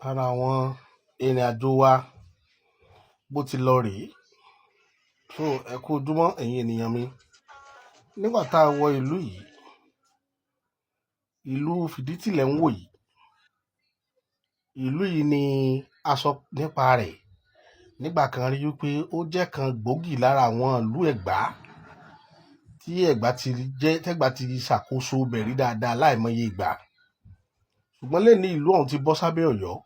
Ara àwọn ìrìn àjò wa bó ti lọ rèé. So ẹ kú ojúmọ́ ẹ̀yin ènìyàn mi. Nígbà tá a wọ ìlú yìí, ìlú Fìdítì lẹ̀ ń wò yìí. Ìlú yìí ni a sọ nípa rẹ̀ nígbà kan rí wípé ó jẹ́ kan gbòógì lára àwọn ìlú Ẹ̀gbá tí Ẹ̀gbá ti ṣàkóso bẹ̀rí dáadáa láìmọye ìgbà. Ṣùgbọ́n lẹ́ni ìlú ọ̀hún ti bọ́ sábẹ́ Ọ̀yọ́.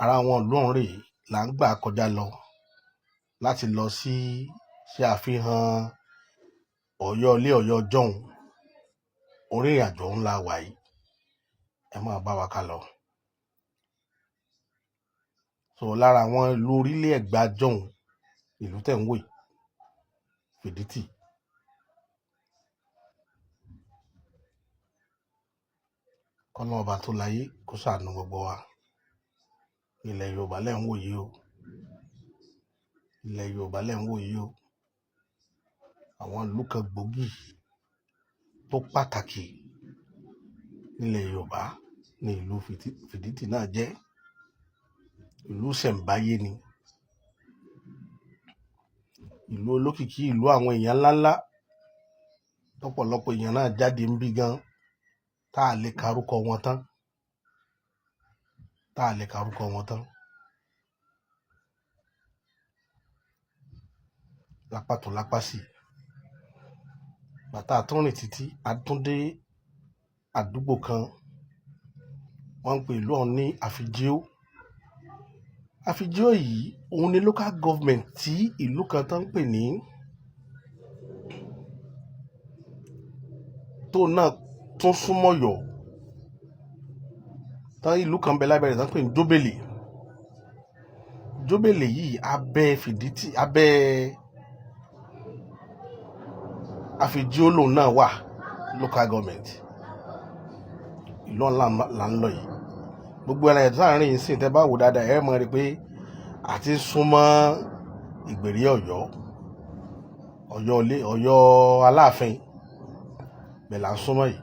Ara àwọn ìlú ọ̀hún rèé là ń gbà kọjá lọ láti lọ ṣe àfihàn Ọ̀yọ́ ilé Ọ̀yọ́ jọ̀hún. Orí ìrìn àjò ńlá wà yìí, ẹ máa bá wa ká lọ. So lára àwọn ìlú orílẹ̀ Ẹ̀gbá jọ̀hún, ìlú tẹ̀ ń wò yìí, Fìdítì. Kọ́nà ọba tó láyé kó ṣàánú gbogbo wa. Ilẹ̀ Yorùbá lẹ̀ ń wò yìí o. Ilẹ̀ Yorùbá lẹ̀ ń wò yìí o. Àwọn ìlú kan gbòógì tó pàtàkì nílẹ̀ Yorùbá ni ìlú Fìdítì náà jẹ́. Ìlú ṣẹ̀ǹbáyé ni. Ìlú olókìkí, ìlú àwọn èèyàn ńláńlá. Lọ́pọ̀lọpọ̀ èèyàn náà jáde ń bí gan tá a lè karúkọ wọn tán. Lápá tó lápá sí. Bàtà àtúnrìn títí àtúndé àdúgbò kan wọ́n ń pè ìlú ọ̀hún ní Àfijíò. Àfijíò yìí òun ni local government tí ìlú kan tó ń pè ní tó náà tún súnmọ́ Ọ̀yọ́. Tán ìlú kan bẹ lábẹ́ rẹ̀ tó ń pè ní Jóbèlè. Jóbèlè yìí abẹ́ Fìdítì, abẹ́ Àfijíò lòun náà wà local government. Ìlú ọ̀hún là ń lọ yìí. Gbogbo ẹran ẹ̀ tó àárín yìí sìn tẹ́ bá wò dáadáa ẹ mọ̀ rí pé àti súnmọ́ ìgbèrí Ọ̀yọ́ Aláàfin bẹ̀ là ń súnmọ́ yìí.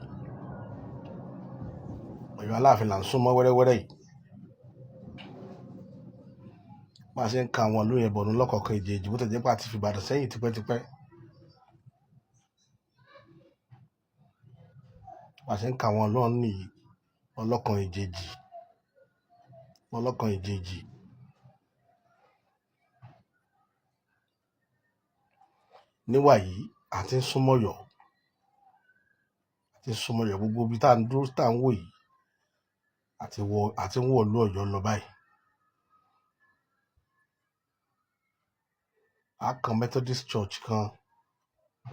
Ọ̀yọ́ Aláàfin là ń súnmọ́ wẹ́rẹ́wẹ́rẹ́ yìí. Bá a ṣe ń ka àwọn ìlú yẹn bọ̀nú lọ́kọ̀ọ̀kan ìjèèjì bó tẹ̀ jẹ́ pé a ti fi Ìbàdàn sẹ́yìn tipẹ́tipẹ́. Bá a ṣe ń ka àwọn ìlú ọ̀hún nìyí ọlọ́kan ìjèèjì. Níwà yìí a ti ń súnmọ́ Ọ̀yọ́. Gbogbo ibi tá à ń dúró tá à ń wò yìí àti ń wọ̀ ìlú Ọ̀yọ́ lọ báyìí. A kan Methodist Church kan,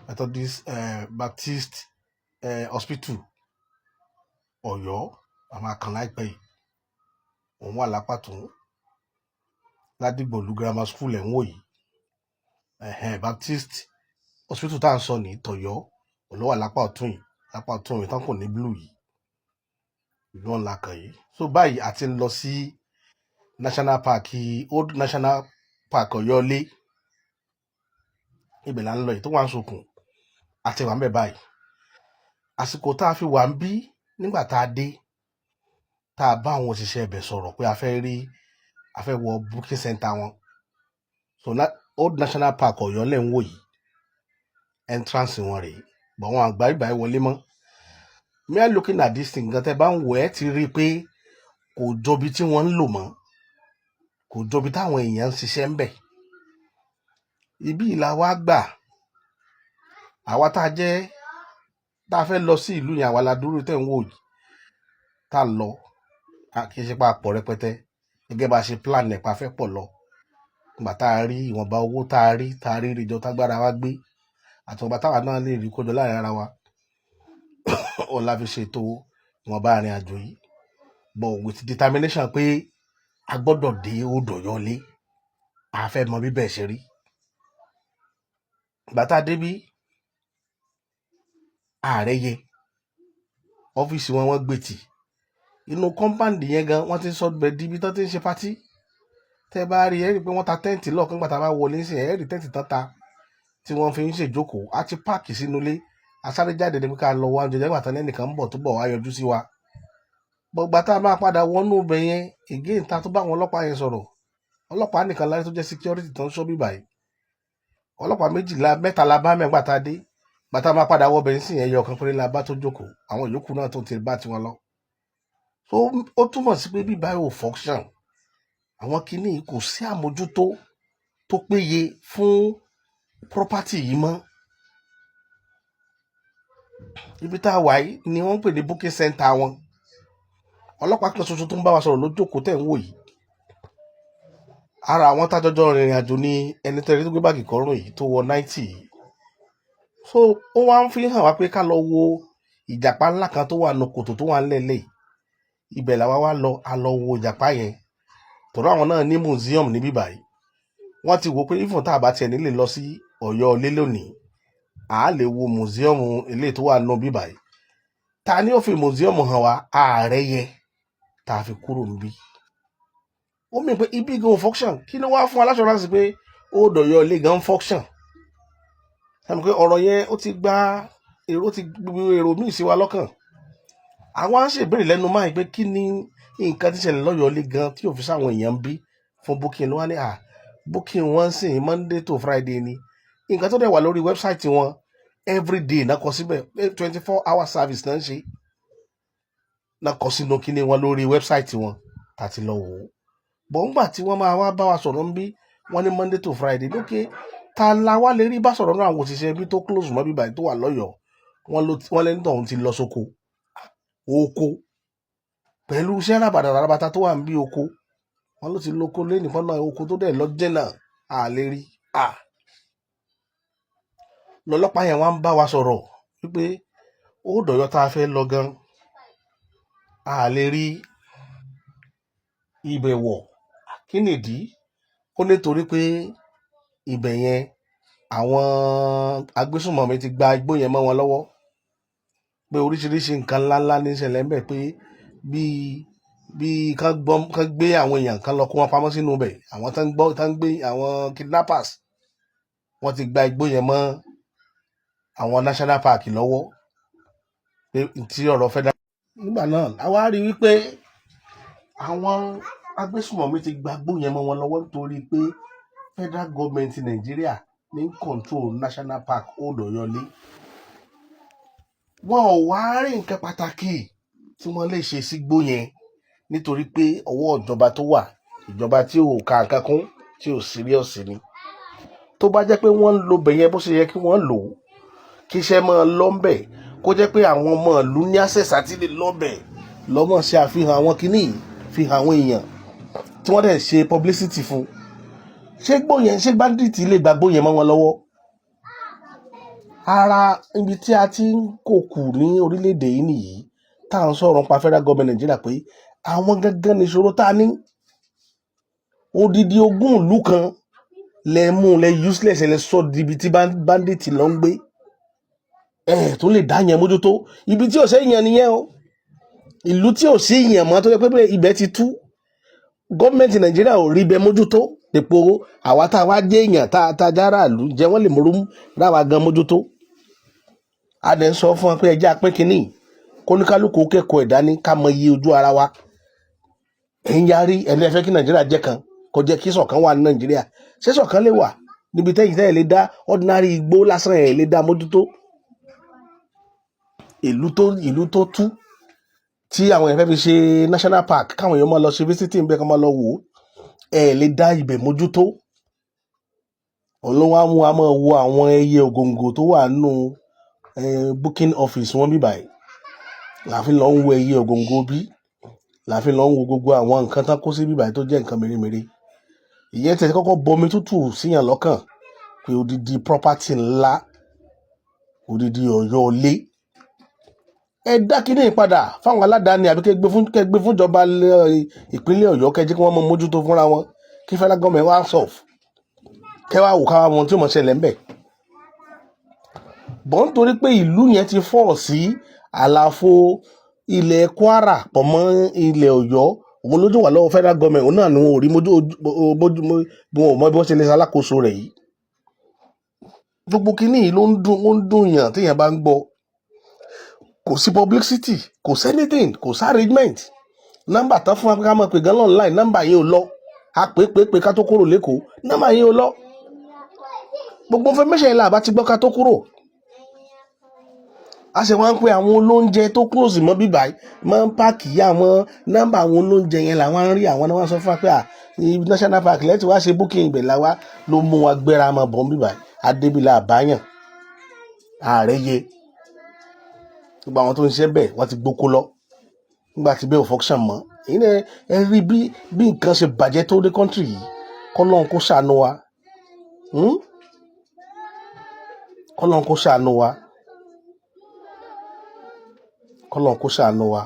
Methodist Baptist Hospital Ọ̀yọ́ a máa kan láìpẹ́ yìí. Òun wà lápá tún. Ládìgbòlú Grammar School ẹ̀ ń wò yìí. Baptist Hospital tá à ń sọ ní tọ̀yọ́ òun ló wà lápá ọ̀tún yìí tán kò ní blue yìí. Ìlú ọ̀la kan yìí. So báyìí a ti ń lọ sí Old National Park Ọ̀yọ́lé. Ibẹ̀ là ń lọ yìí tó wà ń Sokùn. A ti wà ń bẹ̀ báyìí. Àsìkò tá a fi wà ń bí nígbà tá a dé tá a bá àwọn òṣìṣẹ́ ibẹ̀ sọ̀rọ̀ pé a fẹ́ wọ booking center wọn. So Old National Park Ọ̀yọ́ lẹ̀ ń wò yìí. Entrance wọn rèé. Bọ̀ wọn àgbà ìgbà wọlé mọ́. Me are looking at this thing gan tẹ́ bá ń wò ẹ́ ti rí i pé kò jọbi tí wọ́n ń lò mọ́. Kò jọbi táwọn èèyàn ń ṣiṣẹ́ ń bẹ̀. Ibi ìlà wa gbà. Àwa tá a fẹ́ lọ sí ìlú yẹn àwa la dúró tẹ́ ń wò yìí. Tá a lọ kì í ṣe pé a pọ̀ rẹpẹtẹ. Gẹ́gẹ́ bá a ṣe plan nípa fẹ́ pọ̀ lọ. Nígbà tá a rí ìwọ̀nba owó tá a rí ìrìnjọ tágbára wa gbé. Àtọ̀gbà táwa náà lè rí kójọ láàrin ara wa. Òun la fi ṣètò ìwọ̀nba àrìn àjò yìí. But with determination pé a gbọ́dọ̀ dé odò Ọ̀yọ́lé. A fẹ́ mọ bí bẹ́ẹ̀ ṣe rí. Ìgbà tá a dé bí ààrẹ yẹ ọ́fíìsì wọn gbé tì. Inú compound yẹn gan wọ́n ti ń sọ bẹ́ẹ̀ di ibi tó ti ń ṣe party. Tẹ́ bá rí ẹ rí pé wọ́n ta tẹ́ǹtì lọ́ọ̀kan gbà tá a bá wọlé sí ẹ rí tẹ́ǹtì tán ta tí wọ́n fi ń ṣèjókòó. A ti páàkì sínú ilé. A sáré jáde níbi ká lọ wá oúnjẹ nígbà tán lẹ́nìkan ń bọ̀ tó bọ̀ wá yọjú sí wa. gbọ̀gbà tá a máa padà wọnú ibẹ̀ yẹn again ta tó bá àwọn ọlọ́pàá yẹn sọ̀rọ̀ ọlọ́pàá nìkan láti tó jẹ́ security tó ń ṣọ́ bíbà yìí ọlọ́pàá mẹ́ta la bá mẹ́gbà tá a dé bàtà máa padà wọ bẹ̀rẹ̀ sí ẹyọ kan péré la bá tó jókòó àwọn yòókù náà tó ti bá tiwọn lọ so ó túmọ̀ sí pé bíbá yóò function àwọn kinní kò sí àmójútó tó péye fún property yìí mọ́ ibi tá a wà yìí ni wọ́n ń pè ní booking center wọn ọlọ́pàá kan ṣoṣo tó ń bá wa sọ̀rọ̀ lójókòó tẹ̀ ń wò yìí ara àwọn tájọjọ rìnrìn àjò ní ẹni tẹ́lẹ̀ tó gbé báàgì kọ́rùn yìí tó wọ 90 yìí so ó wá ń fi hàn wá pé ká lọ wo ìjàpá ńlá kan tó wà nù kòtò tó wà ńlẹ̀lẹ̀ ibẹ̀ làwa wá lọ a lọ wo ìjàpá yẹn tọ̀rọ̀ àwọn náà ní museum níbí báyìí wọ́n ti wò pé ifun tá a bá tiẹ̀ nílé lọ sí Ọ̀yọ́ ilé lónìí à á lè wo museum ilé tó wà nù bíbá yìí ta ni ó fi museum hàn wá ààrẹ yẹ tá a fi kúrò níbí ó mì pé ibi gan function kí ló wá fún aláṣọránsì pé ó dọ̀yọ́ ilé gan function ẹnu pé ọ̀rọ̀ yẹn ó ti gba èrò míì sí wa lọ́kàn àwọn á ṣèbéèrè lẹ́nu máa pé kí ni nǹkan tí ṣẹlẹ̀ lọ́yọ̀ ilé gan tí òfin sáwọn èèyàn ń bí fún booking ló wá ní booking wọn sì Monday to Friday ni nǹkan tó dẹ̀ wà lórí wẹ́bsáìtì wọn everyday náà kọ síbẹ̀ 24-hour service náà ń ṣe náà kọ sínú kíní wọn lórí wẹ́bsáìtì wọn tàti lọ wò ó bọ̀ǹgbà tí wọ́n máa wá bá wa sọ̀rọ̀ ń bí wọ́n ní Monday to Friday lókè ta la wá lè rí bá sọ̀rọ̀ náà àwọn òṣìṣẹ́ ibi tó close mọ́ bíbá tó wà lọ́yọ̀ọ́ wọ́n lẹ́ni tọ̀hún ti lọ sóko pẹ̀lú iṣẹ́ rábàtà tó wà ń bí oko wọ́n ló ti lóko lẹ́nìí fọ́nà oko tó dẹ̀ lọ jẹ́nà àlè rí lọ́lọ́pàá yẹn wá ń bá wa sọ̀rọ̀ wípé ó dọ̀yọ́ tá a fẹ́ lọ gan àlè rí ibẹ̀ wọ̀ kí nìdí ó nítorí pé ibẹ̀ yẹn àwọn agbésùnmọ̀mí ti gba igbó yẹn mọ́ wọn lọ́wọ́ pé oríṣiríṣi nǹkan ńláńlá ní ìṣẹ̀lẹ̀ ń bẹ̀ pé bíi kán gbé àwọn èèyàn kan lọ kó wọn pamọ́ sínú bẹ̀ àwọn tán gbé àwọn kidnappers wọ́n ti gba igbó yẹn mọ́ àwọn national park lọ́wọ́ pé tí ọ̀rọ̀ fẹ́ dá. nígbà náà àwa rí wípé àwọn agbésùnmọ̀mí ti gba igbó yẹn mọ́ wọn lọ́wọ́ nítorí pé federal government Nàìjíríà ní control national park Old Ọ̀yọ́lé wọn ò wá rí nǹkan pàtàkì tí wọ́n lè ṣe sígbó yẹn nítorí pé ọwọ́ ìjọba tó wà ìjọba tí ò ka nǹkan kún tí ò serious ni tó bá jẹ́ pé wọ́n ń lo bẹ̀yẹn bó ṣe yẹ kí wọ́n lò ó kí iṣẹ́ máa lọ́ńbẹ̀ kó jẹ́ pé àwọn ọmọ ìlú ní access àti lè lọ́bẹ̀ lọ́mọ ṣe àfihàn àwọn kinní fi hàn àwọn èèyàn tí wọ́n dẹ̀ ṣe publicity fún ṣé gbóyẹn ṣé bandit lè gba gbóyẹn mọ́ wọn lọ́wọ́ ara ibi tí a ti ń kó kù ní orílẹ̀-èdè yìí nìyí tá à ń sọ̀rọ̀ nípa federal government Nàìjíríà pé àwọn gangan nìṣòro tá a ní odidi ogún ìlú kan lẹ mú lẹ useless lẹ sọ ibi tí bandit lọ ń gbé tó lè dá yẹn mójútó ibi tí ò sí yẹn nìyẹn o ìlú tí ò sí yẹn mọ́ tó yẹ pé ibẹ̀ ti tú gọ́ọ̀mẹ̀ntì Nàìjíríà ò rí ibẹ̀ mójútó dèpò àwa tá a wá jẹ́ èèyàn tá a jára ìlú jẹ́ wọ́n lè mú ráwa gan mójútó a dẹ̀ ń sọ fún wọn pé ẹjẹ́ apẹ́ kínní kóníkálukú kẹ́kọ̀ọ́ ẹ̀dá ní ká mọ iye ojú ara wa ẹ̀yin yarí ẹni ẹ fẹ́ kí Nàìjíríà jẹ́ kan kó jẹ́ kí ṣọ̀kan wà ní Nàìjíríà ṣé ṣọ̀kan lè wà níbi tẹ́yìn lè dá ordinary igbó lásán ẹ̀ lè dá mójútó ìlú tó tú tí àwọn èèyàn fẹ́ fi ṣe national park káwọn èèyàn máa lọ ṣe visiting bẹ́ẹ̀ ká máa lọ wò ó lè dá ibẹ̀ mójútó òun ló wá mú wa máa wo àwọn ẹyẹ ògòǹgò tó wà nínú booking office wọn bíbáyìí láàfin lọ ń wo ẹyẹ ògòǹgò bí láàfin lọ ń wo gbogbo àwọn nǹkan tán kó sí bíbáyìí tó jẹ́ nǹkan mèremère ìyẹn tẹ̀sí kọ́kọ́ bọmi tútù síyàn lọ́kàn pé odidi property ńlá odidi Ọ̀yọ́lé ẹ dá kíní padà fáwọn aládàáni àbí kẹgbẹ́ fúnjọba ìpínlẹ̀ Ọ̀yọ́ kẹjẹ́ kí wọ́n mọ mójútó fúnra wọn kí federal government wá sọ̀f kẹwàá wò káwá wọn tí mo ṣẹlẹ̀ ń bẹ̀. bọ́ nítorí pé ìlú yẹn ti fọ́ sí àlàfo ilẹ̀ Kwara pọ̀ mọ́ ilẹ̀ Ọ̀yọ́ òun lójú wà lọ́wọ́ federal government òun náà ni wọn ò rí mọ bí wọ́n ṣe lè ṣalákòóso rẹ̀ yìí. gbogbo kíní yìí ló ń dùn yàn téèyàn bá ń gbọ́ kò sí publicity kò sí anything kò sí arrangement nọ́mbà tán fún wa pé ká mọ̀ pé gan online nọ́mbà yẹn ò lọ a pé ká tó kúrò lẹ́kọ̀ọ́ nọ́mbà yẹn ò lọ gbogbo information yẹn là bá ti gbọ́ ká tó kúrò a sì wá ń pe àwọn olóúnjẹ tó close mọ́ bíbá máa ń páàkì yá àwọn nọ́mbà àwọn olóúnjẹ yẹn làwọn ń rí àwọn náà wọ́n sọ fún wa pé national park lẹ́tì wá ṣe booking ibẹ̀ làwa ló mú wa gbéra mọ́ bọ́n bíbá adébílà àbáyàn ààrẹ yẹ gbogbo àwọn tó ń ṣiṣẹ́ bẹ́ẹ̀ wọ́n ti gbókó lọ nígbà tí bẹ́ẹ̀ ò function mọ́ èyí náà ẹ rí bí nǹkan ṣe bàjẹ́ tó dé country yìí kọ́lọ́n kó ṣàánú wa kọ́lọ́n kó ṣàánú wa kọ́lọ́n kó ṣàánú wa